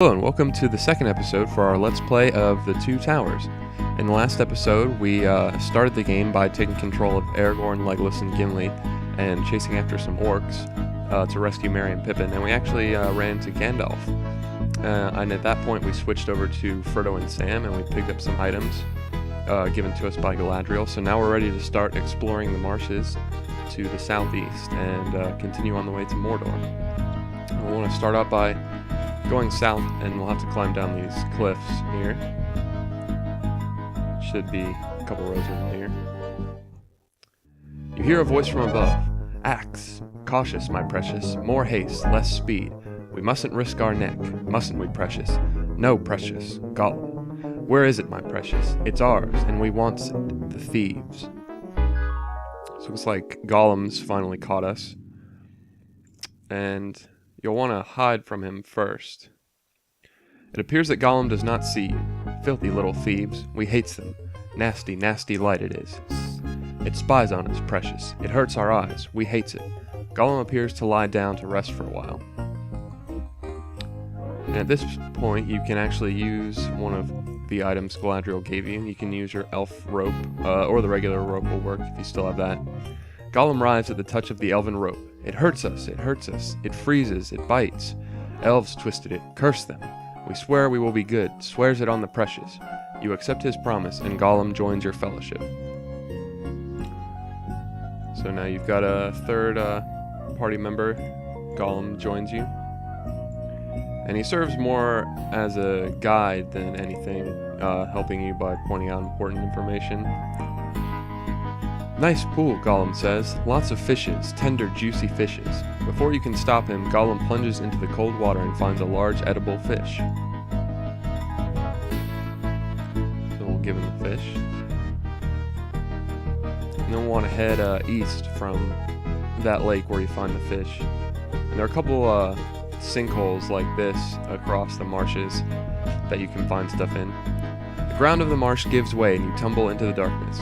Hello and welcome to the second episode for our Let's Play of The Two Towers. In the last episode, we started the game by taking control of Aragorn, Legolas, and Gimli and chasing after some orcs to rescue Merry and Pippen, and we actually ran into Gandalf. And at that point, we switched over to Frodo and Sam, and we picked up some items given to us by Galadriel. So now we're ready to start exploring the marshes to the southeast and continue on the way to Mordor. We want to start out by going south, and we'll have to climb down these cliffs here. Should be a couple rows of them here. You hear a voice from above. Axe, cautious, my precious. More haste, less speed. We mustn't risk our neck, mustn't we, precious? No, precious. Gollum. Where is it, my precious? It's ours, and we wants it. The thieves. So it's like Gollum's finally caught us. And you'll want to hide from him first. It appears that Gollum does not see you. Filthy little thieves. We hates them. Nasty, nasty light it is. It spies on us, precious. It hurts our eyes. We hates it. Gollum appears to lie down to rest for a while. And at this point, you can actually use one of the items Galadriel gave you. You can use your elf rope, or the regular rope will work if you still have that. Gollum writhes at the touch of the elven rope. It hurts us, it hurts us. It freezes, it bites. Elves twisted it. Curse them. We swear we will be good. Swears it on the precious. You accept his promise, and Gollum joins your fellowship. So now you've got a third party member. Gollum joins you. And he serves more as a guide than anything, helping you by pointing out important information. Nice pool, Gollum says. Lots of fishes, tender, juicy fishes. Before you can stop him, Gollum plunges into the cold water and finds a large edible fish. So we'll give him the fish. And then we'll want to head east from that lake where you find the fish. And there are a couple sinkholes like this across the marshes that you can find stuff in. The ground of the marsh gives way and you tumble into the darkness.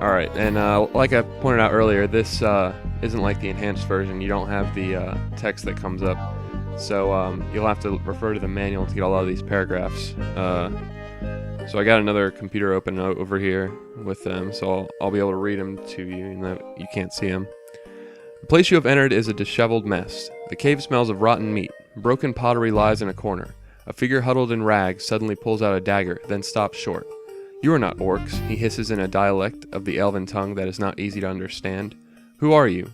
Alright, and like I pointed out earlier, this isn't like the enhanced version. You don't have the text that comes up. So you'll have to refer to the manual to get a lot of these paragraphs. So I got another computer open over here with them, so I'll be able to read them to you, even though you can't see them. The place you have entered is a disheveled mess. The cave smells of rotten meat. Broken pottery lies in a corner. A figure huddled in rags suddenly pulls out a dagger, then stops short. You are not orcs, he hisses in a dialect of the elven tongue that is not easy to understand. Who are you?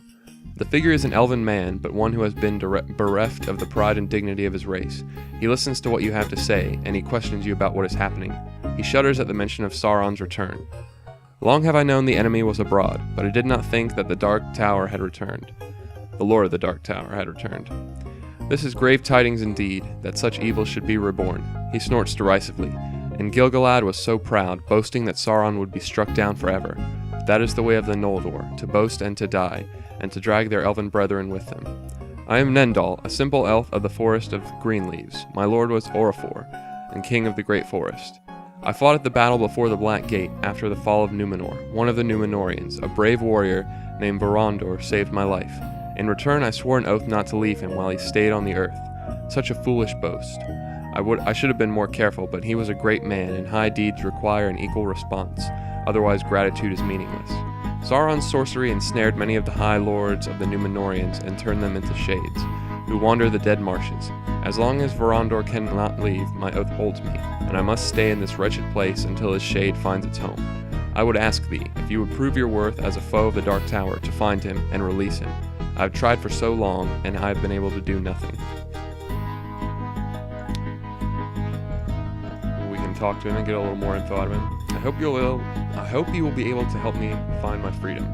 The figure is an elven man, but one who has been bereft of the pride and dignity of his race. He listens to what you have to say, and he questions you about what is happening. He shudders at the mention of Sauron's return. Long have I known the enemy was abroad, but I did not think that the Dark Tower had returned. The Lord of the Dark Tower had returned. This is grave tidings indeed, that such evil should be reborn. He snorts derisively. And Gil-galad was so proud, boasting that Sauron would be struck down forever. That is the way of the Noldor, to boast and to die, and to drag their elven brethren with them. I am Nendal, a simple elf of the Forest of Greenleaves. My lord was Orafor, and king of the Great Forest. I fought at the battle before the Black Gate, after the fall of Numenor. One of the Númenóreans, a brave warrior named Verondor, saved my life. In return, I swore an oath not to leave him while he stayed on the earth. Such a foolish boast. I should have been more careful, but he was a great man, and high deeds require an equal response. Otherwise, gratitude is meaningless. Sauron's sorcery ensnared many of the high lords of the Númenóreans and turned them into shades, who wander the Dead Marshes. As long as Verondor cannot leave, my oath holds me, and I must stay in this wretched place until his shade finds its home. I would ask thee, if you would prove your worth as a foe of the Dark Tower, to find him and release him. I have tried for so long, and I have been able to do nothing. Talk to him and get a little more info out of him. I hope you will be able to help me find my freedom.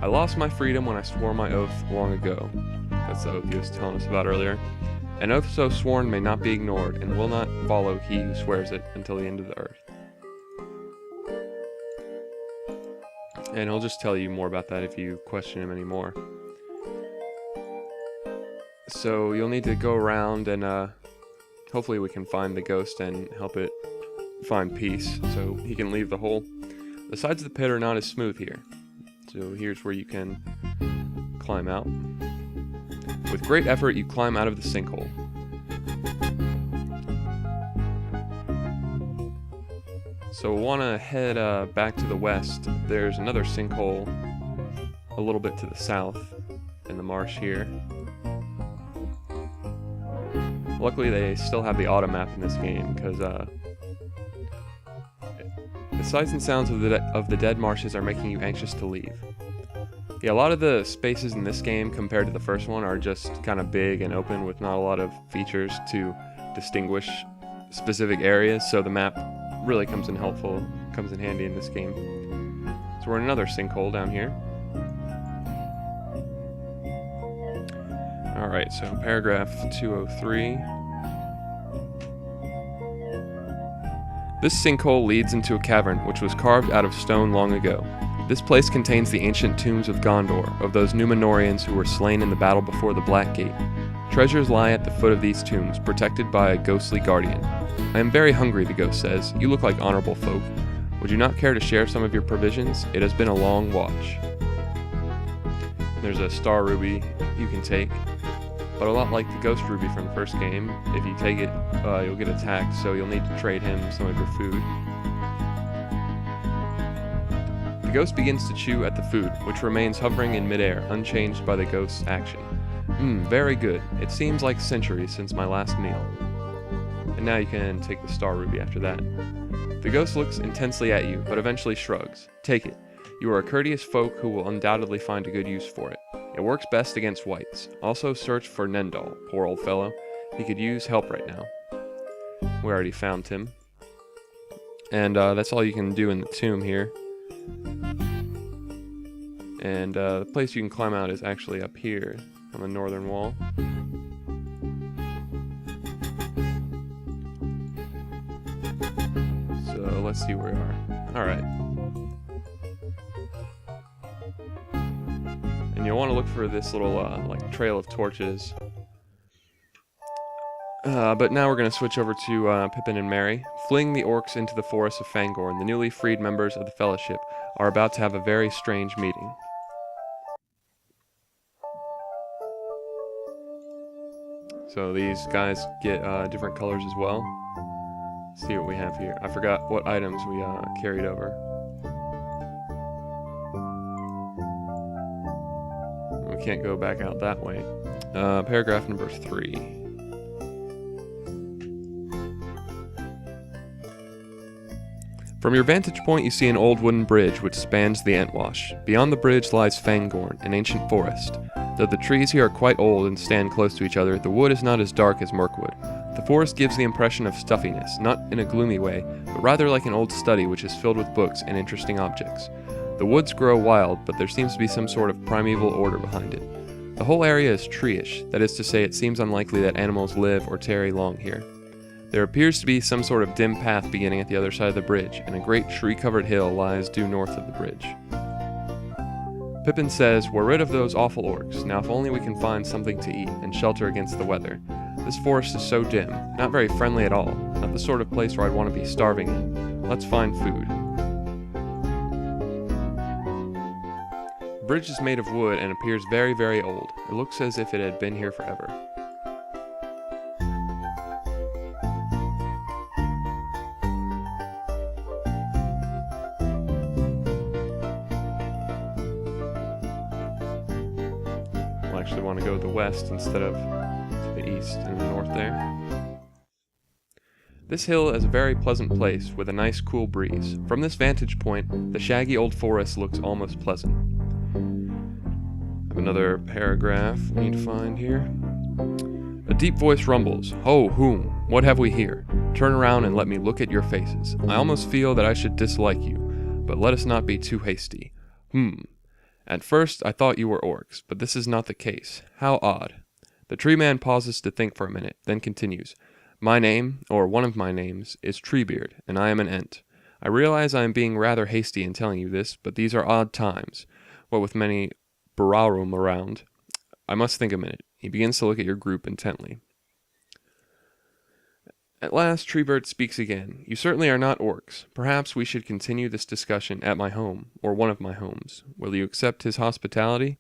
I lost my freedom when I swore my oath long ago. That's the oath he was telling us about earlier. An oath so sworn may not be ignored and will not follow he who swears it until the end of the earth. And he'll just tell you more about that if you question him anymore. So you'll need to go around and hopefully we can find the ghost and help it find peace so he can leave the hole. The sides of the pit are not as smooth here. So here's where you can climb out. With great effort, you climb out of the sinkhole. So we'll want to head back to the west. There's another sinkhole a little bit to the south in the marsh here. Luckily, they still have the auto map in this game, because the sights and sounds of the Dead Marshes are making you anxious to leave. Yeah, a lot of the spaces in this game compared to the first one are just kind of big and open with not a lot of features to distinguish specific areas, so the map really comes in handy in this game. So we're in another sinkhole down here. Alright, so paragraph 203. This sinkhole leads into a cavern which was carved out of stone long ago. This place contains the ancient tombs of Gondor, of those Númenóreans who were slain in the battle before the Black Gate. Treasures lie at the foot of these tombs, protected by a ghostly guardian. I am very hungry, the ghost says. You look like honorable folk. Would you not care to share some of your provisions? It has been a long watch. There's a star ruby you can take, but a lot like the ghost ruby from the first game, if you take it, you'll get attacked, so you'll need to trade him some of your food. The ghost begins to chew at the food, which remains hovering in midair, unchanged by the ghost's action. Very good. It seems like centuries since my last meal. And now you can take the star ruby after that. The ghost looks intensely at you, but eventually shrugs. Take it. You are a courteous folk who will undoubtedly find a good use for it. It works best against wights. Also search for Nendal, poor old fellow. He could use help right now. We already found him. And that's all you can do in the tomb here. And the place you can climb out is actually up here on the northern wall. So let's see where we are. Alright. And you'll want to look for this little like trail of torches. But now we're going to switch over to Pippin and Merry. Fleeing the orcs into the forest of Fangorn, the newly freed members of the Fellowship are about to have a very strange meeting. So these guys get different colors as well. Let's see what we have here. I forgot what items we carried over. We can't go back out that way. Paragraph number 3. From your vantage point, you see an old wooden bridge which spans the Entwash. Beyond the bridge lies Fangorn, an ancient forest. Though the trees here are quite old and stand close to each other, the wood is not as dark as Mirkwood. The forest gives the impression of stuffiness, not in a gloomy way, but rather like an old study which is filled with books and interesting objects. The woods grow wild, but there seems to be some sort of primeval order behind it. The whole area is treeish, that is to say, it seems unlikely that animals live or tarry long here. There appears to be some sort of dim path beginning at the other side of the bridge, and a great tree-covered hill lies due north of the bridge. Pippin says, "We're rid of those awful orcs. Now if only we can find something to eat, and shelter against the weather. This forest is so dim, not very friendly at all, not the sort of place where I'd want to be starving in. Let's find food." The bridge is made of wood and appears very, very old. It looks as if it had been here forever. Actually want to go to the west instead of to the east and the north there. This hill is a very pleasant place with a nice cool breeze. From this vantage point, the shaggy old forest looks almost pleasant. I have another paragraph we need to find here. A deep voice rumbles. "Ho, whom? What have we here? Turn around and let me look at your faces. I almost feel that I should dislike you, but let us not be too hasty. At first, I thought you were orcs, but this is not the case. How odd." The tree man pauses to think for a minute, then continues. "My name, or one of my names, is Treebeard, and I am an Ent. I realize I am being rather hasty in telling you this, but these are odd times, what with many Bararum around. I must think a minute." He begins to look at your group intently. At last, Treebird speaks again. You certainly are not orcs. Perhaps we should continue this discussion at my home, or one of my homes. Will you accept his hospitality?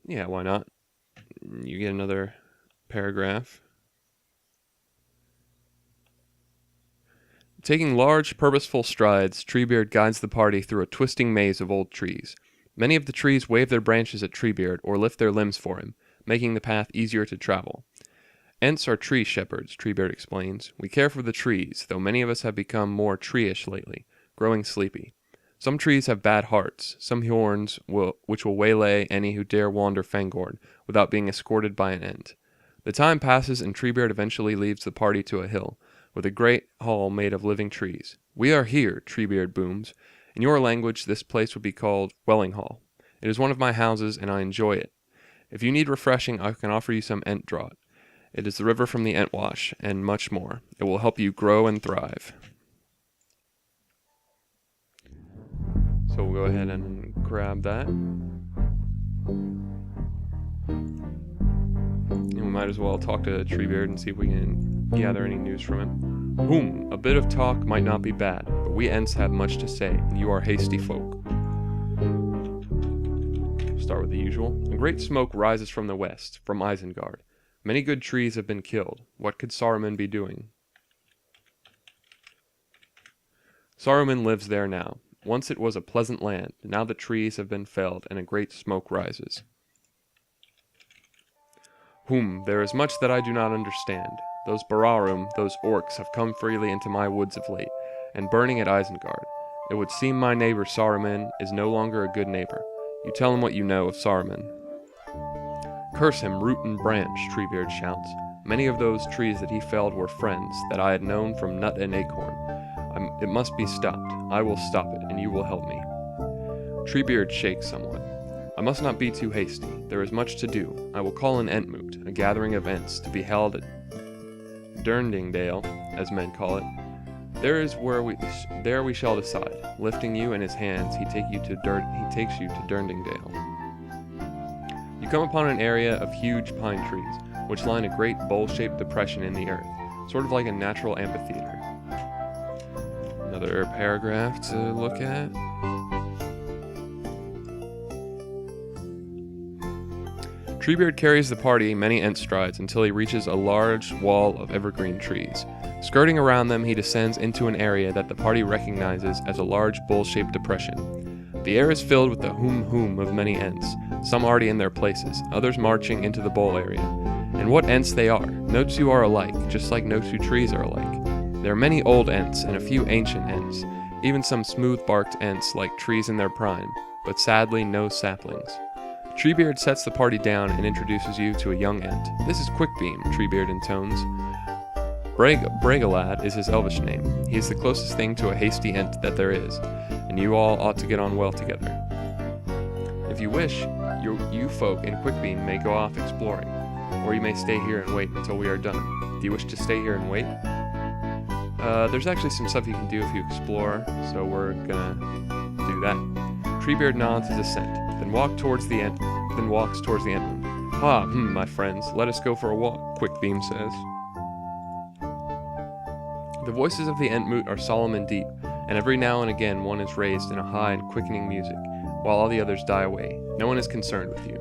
Yeah, why not? You get another paragraph. Taking large, purposeful strides, Treebeard guides the party through a twisting maze of old trees. Many of the trees wave their branches at Treebeard or lift their limbs for him, making the path easier to travel. Ents are tree shepherds, Treebeard explains. We care for the trees, though many of us have become more tree-ish lately, growing sleepy. Some trees have bad hearts, some horns which will waylay any who dare wander Fangorn without being escorted by an Ent. The time passes and Treebeard eventually leads the party to a hill, with a great hall made of living trees. We are here, Treebeard booms. In your language, this place would be called Welling Hall. It is one of my houses, and I enjoy it. If you need refreshing, I can offer you some Ent draught. It is the river from the Entwash, and much more. It will help you grow and thrive. So we'll go ahead and grab that. And we might as well talk to Treebeard and see if we can gather any news from him. A bit of talk might not be bad, but we Ents have much to say, and you are hasty folk. Start with the usual. A great smoke rises from the west, from Isengard. Many good trees have been killed. What could Saruman be doing? Saruman lives there now. Once it was a pleasant land, now the trees have been felled, and a great smoke rises. There is much that I do not understand. Those Bararum, those Orcs, have come freely into my woods of late, and burning at Isengard. It would seem my neighbor Saruman is no longer a good neighbor. You tell him what you know of Saruman. Curse him, root and branch, Treebeard shouts. Many of those trees that he felled were friends that I had known from nut and acorn. It must be stopped. I will stop it, and you will help me. Treebeard shakes somewhat. I must not be too hasty. There is much to do. I will call an Entmoot, a gathering of Ents, to be held at Durndingdale, as men call it. There we shall decide. Lifting you in his hands, he takes you to Durndingdale. You come upon an area of huge pine trees, which line a great bowl-shaped depression in the earth, sort of like a natural amphitheater. Another paragraph to look at. Treebeard carries the party many Ent strides until he reaches a large wall of evergreen trees. Skirting around them, he descends into an area that the party recognizes as a large bowl-shaped depression. The air is filled with the hoom of many Ents, some already in their places, others marching into the bowl area. And what Ents they are! No two are alike, just like no two trees are alike. There are many old Ents and a few ancient Ents, even some smooth-barked Ents like trees in their prime, but sadly no saplings. Treebeard sets the party down and introduces you to a young Ent. This is Quickbeam, Treebeard intones. Bregalad is his elvish name. He is the closest thing to a hasty Ent that there is, and you all ought to get on well together. If you wish, you folk and Quickbeam may go off exploring, or you may stay here and wait until we are done. Do you wish to stay here and wait? There's actually some stuff you can do if you explore, so we're gonna do that. Treebeard nods his assent, then walks towards the Entmoot. My friends, let us go for a walk, Quickbeam says. The voices of the Entmoot are solemn and deep, and every now and again one is raised in a high and quickening music, while all the others die away. No one is concerned with you.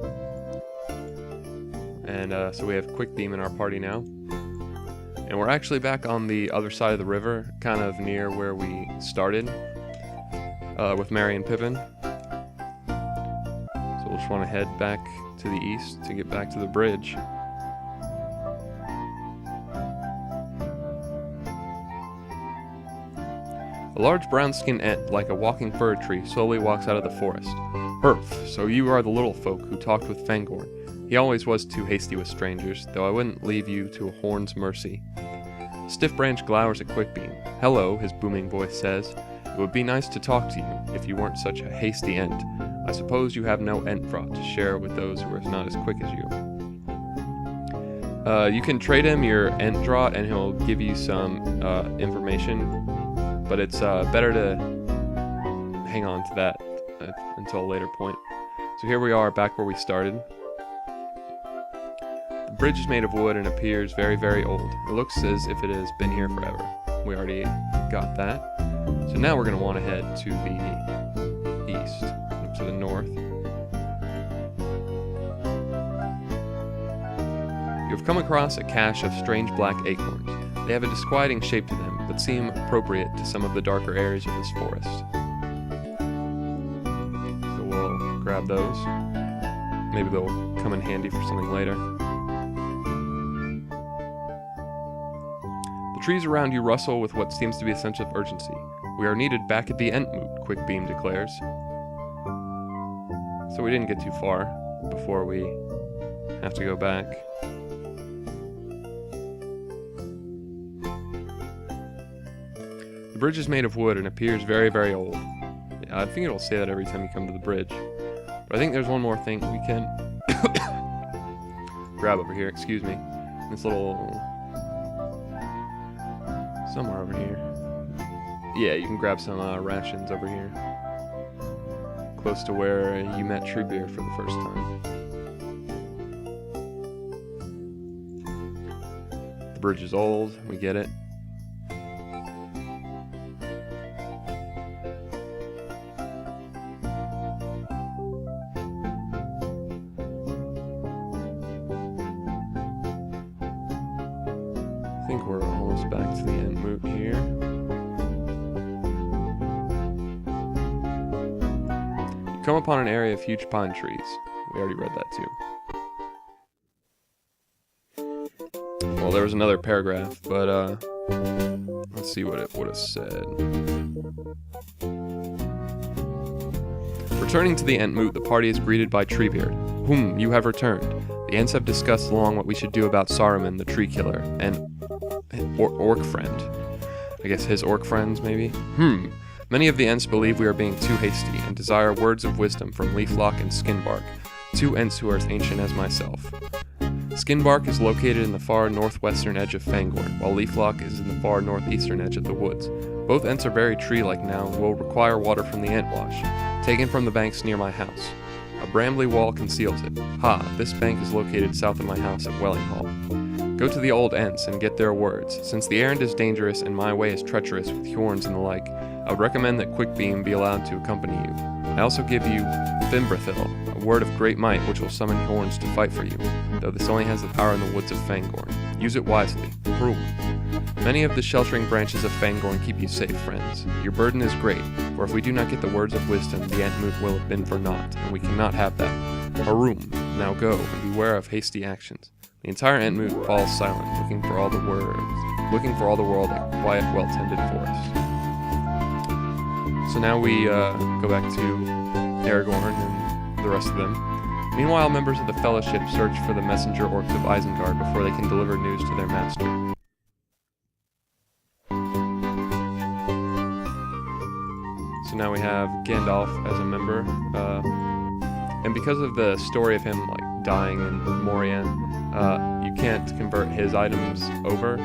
And so we have Quickbeam in our party now. And we're actually back on the other side of the river, kind of near where we started, with Merry and Pippen. So we'll just want to head back to the east to get back to the bridge. A large brown-skinned Ent, like a walking fir tree, slowly walks out of the forest. Herf, so you are the little folk who talked with Fangorn. He always was too hasty with strangers, though I wouldn't leave you to a horn's mercy. Stiff Branch glowers at Quickbeam. Hello, his booming voice says. It would be nice to talk to you, if you weren't such a hasty Ent. I suppose you have no Ent draught to share with those who are not as quick as you. You can trade him your Ent draught and he'll give you some information, but it's better to hang on to that until a later point. So here we are back where we started. The The bridge is made of wood and appears very, very old. It looks as if it has been here forever. We already got that. So now we're going to want to head to the east, to the north. You have come across a cache of strange black acorns. They have a disquieting shape to them, but seem appropriate to some of the darker areas of this forest. So we'll grab those. Maybe they'll come in handy for something later. The trees around you rustle with what seems to be a sense of urgency. We are needed back at the Entmoot, Quickbeam declares. So we didn't get too far before we have to go back. The bridge is made of wood and appears very, very old. Yeah, I think it'll say that every time you come to the bridge. But I think there's one more thing we can grab over here, excuse me. This little... somewhere over here. Yeah, you can grab some rations over here. Close to where you met Treebeard for the first time. The bridge is old, we get it. I think we're almost back to the Entmoot here. You come upon an area of huge pine trees. We already read that too. Well, there was another paragraph, but let's see what it would have said. Returning to the Entmoot, the party is greeted by Treebeard. You have returned. The Ents have discussed long what we should do about Saruman, the tree killer, and orc friend. I guess his orc friends, maybe? Many of the Ents believe we are being too hasty and desire words of wisdom from Leaflock and Skinbark, two Ents who are as ancient as myself. Skinbark is located in the far northwestern edge of Fangorn, while Leaflock is in the far northeastern edge of the woods. Both Ents are very tree-like now and will require water from the Entwash, taken from the banks near my house. A brambly wall conceals it. This bank is located south of my house at Wellinghall. Go to the old Ents and get their words. Since the errand is dangerous and my way is treacherous with Hjorns and the like, I would recommend that Quickbeam be allowed to accompany you. I also give you Fimbrethil, a word of great might which will summon Hjorns to fight for you, though this only has the power in the woods of Fangorn. Use it wisely. Vroom. Many of the sheltering branches of Fangorn keep you safe, friends. Your burden is great, for if we do not get the words of wisdom, the Entmoot will have been for naught, and we cannot have that. Haroom. Now go, and beware of hasty actions. The entire Entmoot falls silent, looking for all the world a quiet, well-tended forest. So now we go back to Aragorn and the rest of them. Meanwhile, members of the Fellowship search for the messenger orcs of Isengard before they can deliver news to their master. So now we have Gandalf as a member, and because of the story of him dying in Moria, you can't convert his items over.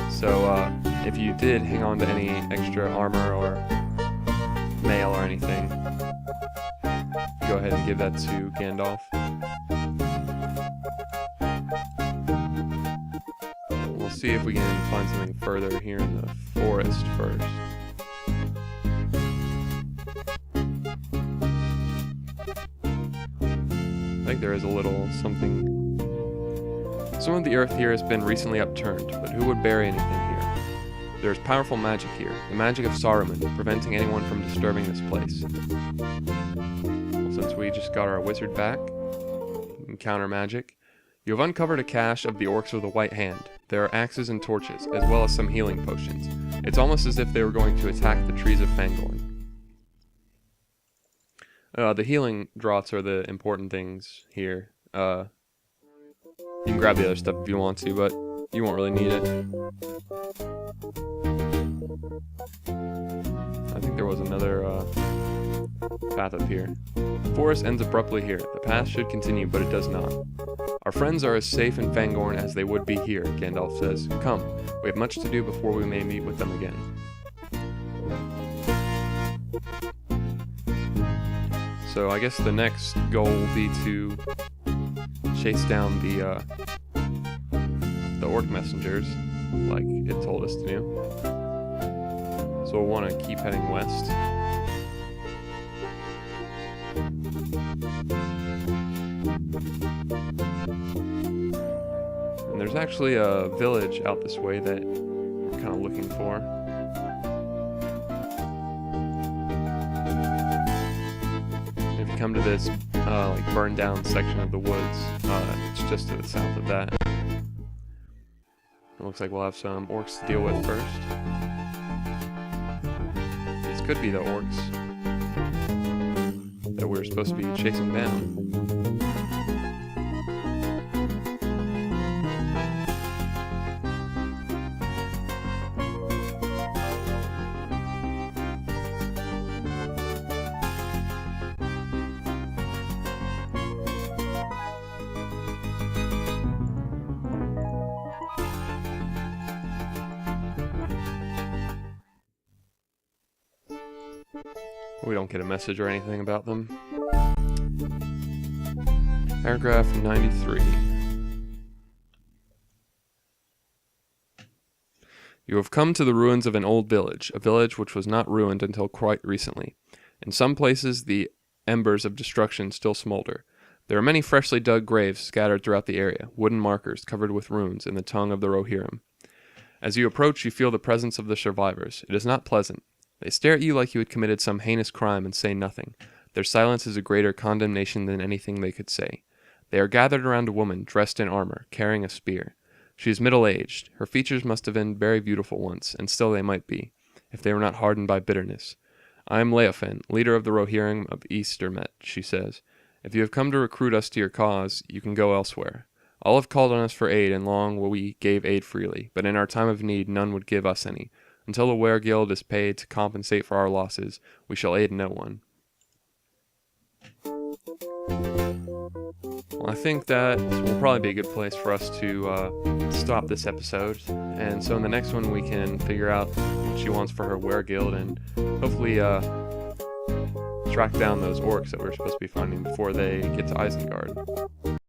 So if you did hang on to any extra armor or mail or anything, go ahead and give that to Gandalf. We'll see if we can find something further here in the forest first. I think there is a little something. Some of the earth here has been recently upturned, but who would bury anything here? There is powerful magic here, the magic of Saruman, preventing anyone from disturbing this place. Well, since we just got our wizard back, and counter magic, you have uncovered a cache of the orcs with a white hand. There are axes and torches, as well as some healing potions. It's almost as if they were going to attack the trees of Fangorn. The healing draughts are the important things here. You can grab the other stuff if you want to, but you won't really need it. I think there was another path up here. The forest ends abruptly here. The path should continue, but it does not. Our friends are as safe in Fangorn as they would be here, Gandalf says. Come, we have much to do before we may meet with them again. So I guess the next goal will be to chase down the orc messengers, like it told us to do. So we'll want to keep heading west. And there's actually a village out this way that we're kind of looking for. And if you come to this like burned down section of the woods, it's just to the south of that. It looks like we'll have some orcs to deal with first. These could be the orcs that we're supposed to be chasing down. We don't get a message or anything about them. Paragraph 93. You have come to the ruins of an old village, a village which was not ruined until quite recently. In some places, the embers of destruction still smolder. There are many freshly dug graves scattered throughout the area, wooden markers covered with runes in the tongue of the Rohirrim. As you approach, you feel the presence of the survivors. It is not pleasant. They stare at you like you had committed some heinous crime and say nothing. Their silence is a greater condemnation than anything they could say. They are gathered around a woman dressed in armor, carrying a spear. She is middle-aged. Her features must have been very beautiful once, and still they might be, if they were not hardened by bitterness. I am Leofen, leader of the Rohirrim of Eastermet, she says. If you have come to recruit us to your cause, you can go elsewhere. All have called on us for aid, and long we gave aid freely, but in our time of need none would give us any. Until the Were-Guild is paid to compensate for our losses, we shall aid no one. Well, I think that will probably be a good place for us to stop this episode. And so in the next one we can figure out what she wants for her Were-Guild and hopefully track down those orcs that we're supposed to be finding before they get to Isengard.